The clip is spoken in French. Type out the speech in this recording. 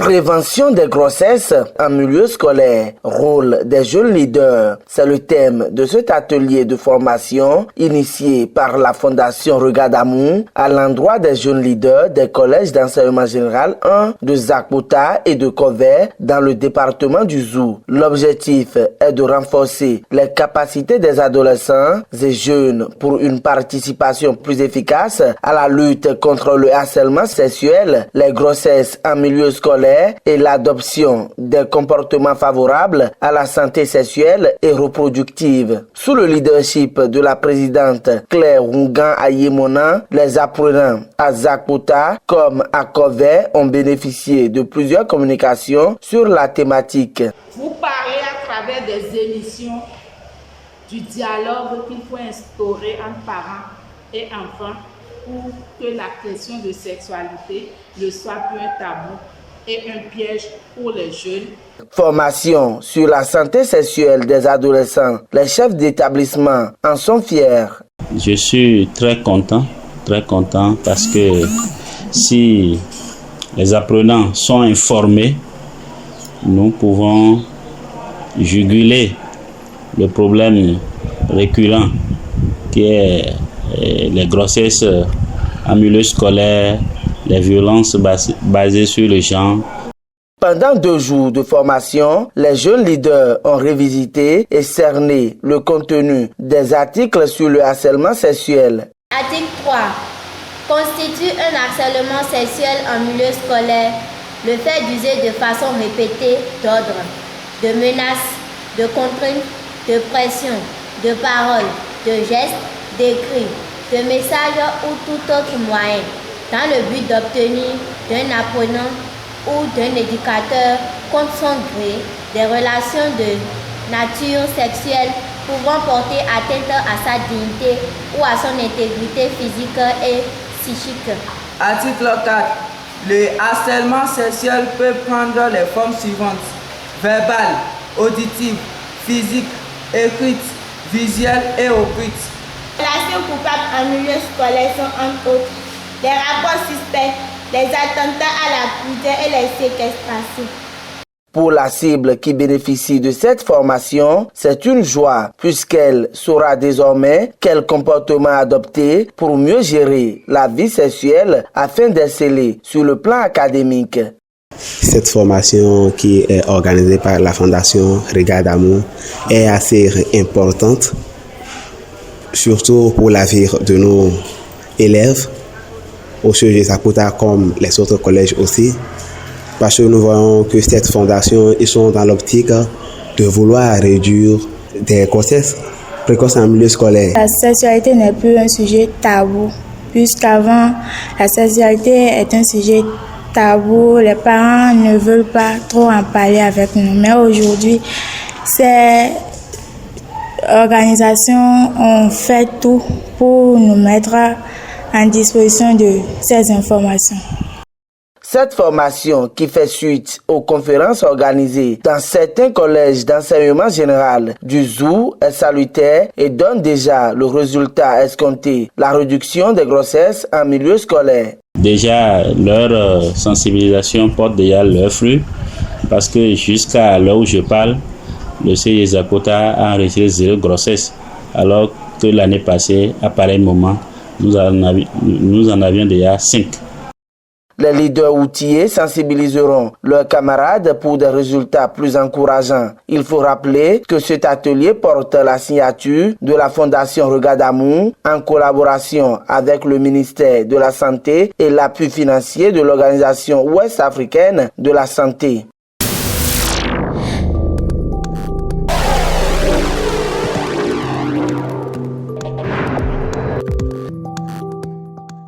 Prévention des grossesses en milieu scolaire, rôle des jeunes leaders, c'est le thème de cet atelier de formation initié par la Fondation Regadamou à l'endroit des jeunes leaders des collèges d'enseignement général 1 de Zakpota et de Kové dans le département du Zou. L'objectif est de renforcer les capacités des adolescents et jeunes pour une participation plus efficace à la lutte contre le harcèlement sexuel, les grossesses en milieu scolaire et l'adoption des comportements favorables à la santé sexuelle et reproductive. Sous le leadership de la présidente Claire Wungan Ayemona, les apprenants à Zakpota comme à Kové ont bénéficié de plusieurs communications sur la thématique. Vous parlez à travers des émissions du dialogue qu'il faut instaurer entre parents et enfants pour que la question de sexualité ne soit plus un tabou et un piège pour les jeunes. Formation sur la santé sexuelle des adolescents. Les chefs d'établissement en sont fiers. Je suis très content parce que si les apprenants sont informés, nous pouvons juguler le problème récurrent qui est les grossesses en milieu scolaire, les violences basées sur le genre. Pendant 2 jours de formation, les jeunes leaders ont revisité et cerné le contenu des articles sur le harcèlement sexuel. Article 3. Constitue un harcèlement sexuel en milieu scolaire le fait d'user de façon répétée d'ordre, de menaces, de contraintes, de pression, de paroles, de gestes, d'écrits, de messages ou tout autre moyen, dans le but d'obtenir d'un apprenant ou d'un éducateur contre son gré des relations de nature sexuelle pouvant porter atteinte à sa dignité ou à son intégrité physique et psychique. Article 4. Le harcèlement sexuel peut prendre les formes suivantes: verbale, auditive, physique, écrite, visuelle et occulte. Les relations coupables en milieu scolaire sont entre autres les rapports suspects, les attentats à la prison et les séquestrations. Pour la cible qui bénéficie de cette formation, c'est une joie puisqu'elle saura désormais quel comportement adopter pour mieux gérer la vie sexuelle afin d'exceller sur le plan académique. Cette formation qui est organisée par la Fondation Regadamou est assez importante, surtout pour l'avenir de nos élèves au CEG de Zakpota comme les autres collèges aussi, parce que nous voyons que cette fondation, ils sont dans l'optique de vouloir réduire des grossesses précoces en milieu scolaire. La sexualité n'est plus un sujet tabou, puisqu'avant, la sexualité est un sujet tabou, les parents ne veulent pas trop en parler avec nous, mais aujourd'hui, ces organisations ont fait tout pour nous mettre en disposition de ces informations. Cette formation qui fait suite aux conférences organisées dans certains collèges d'enseignement général du Zou est salutaire et donne déjà le résultat escompté, la réduction des grossesses en milieu scolaire. Déjà, leur sensibilisation porte déjà leur fruit parce que jusqu'à l'heure où je parle, le CEG Zakpota a enregistré 0 grossesse, alors que l'année passée, à pareil moment, nous en avions déjà 5. Les leaders outillés sensibiliseront leurs camarades pour des résultats plus encourageants. Il faut rappeler que cet atelier porte la signature de la Fondation Regadamou en collaboration avec le ministère de la Santé et l'appui financier de l'Organisation ouest-africaine de la santé.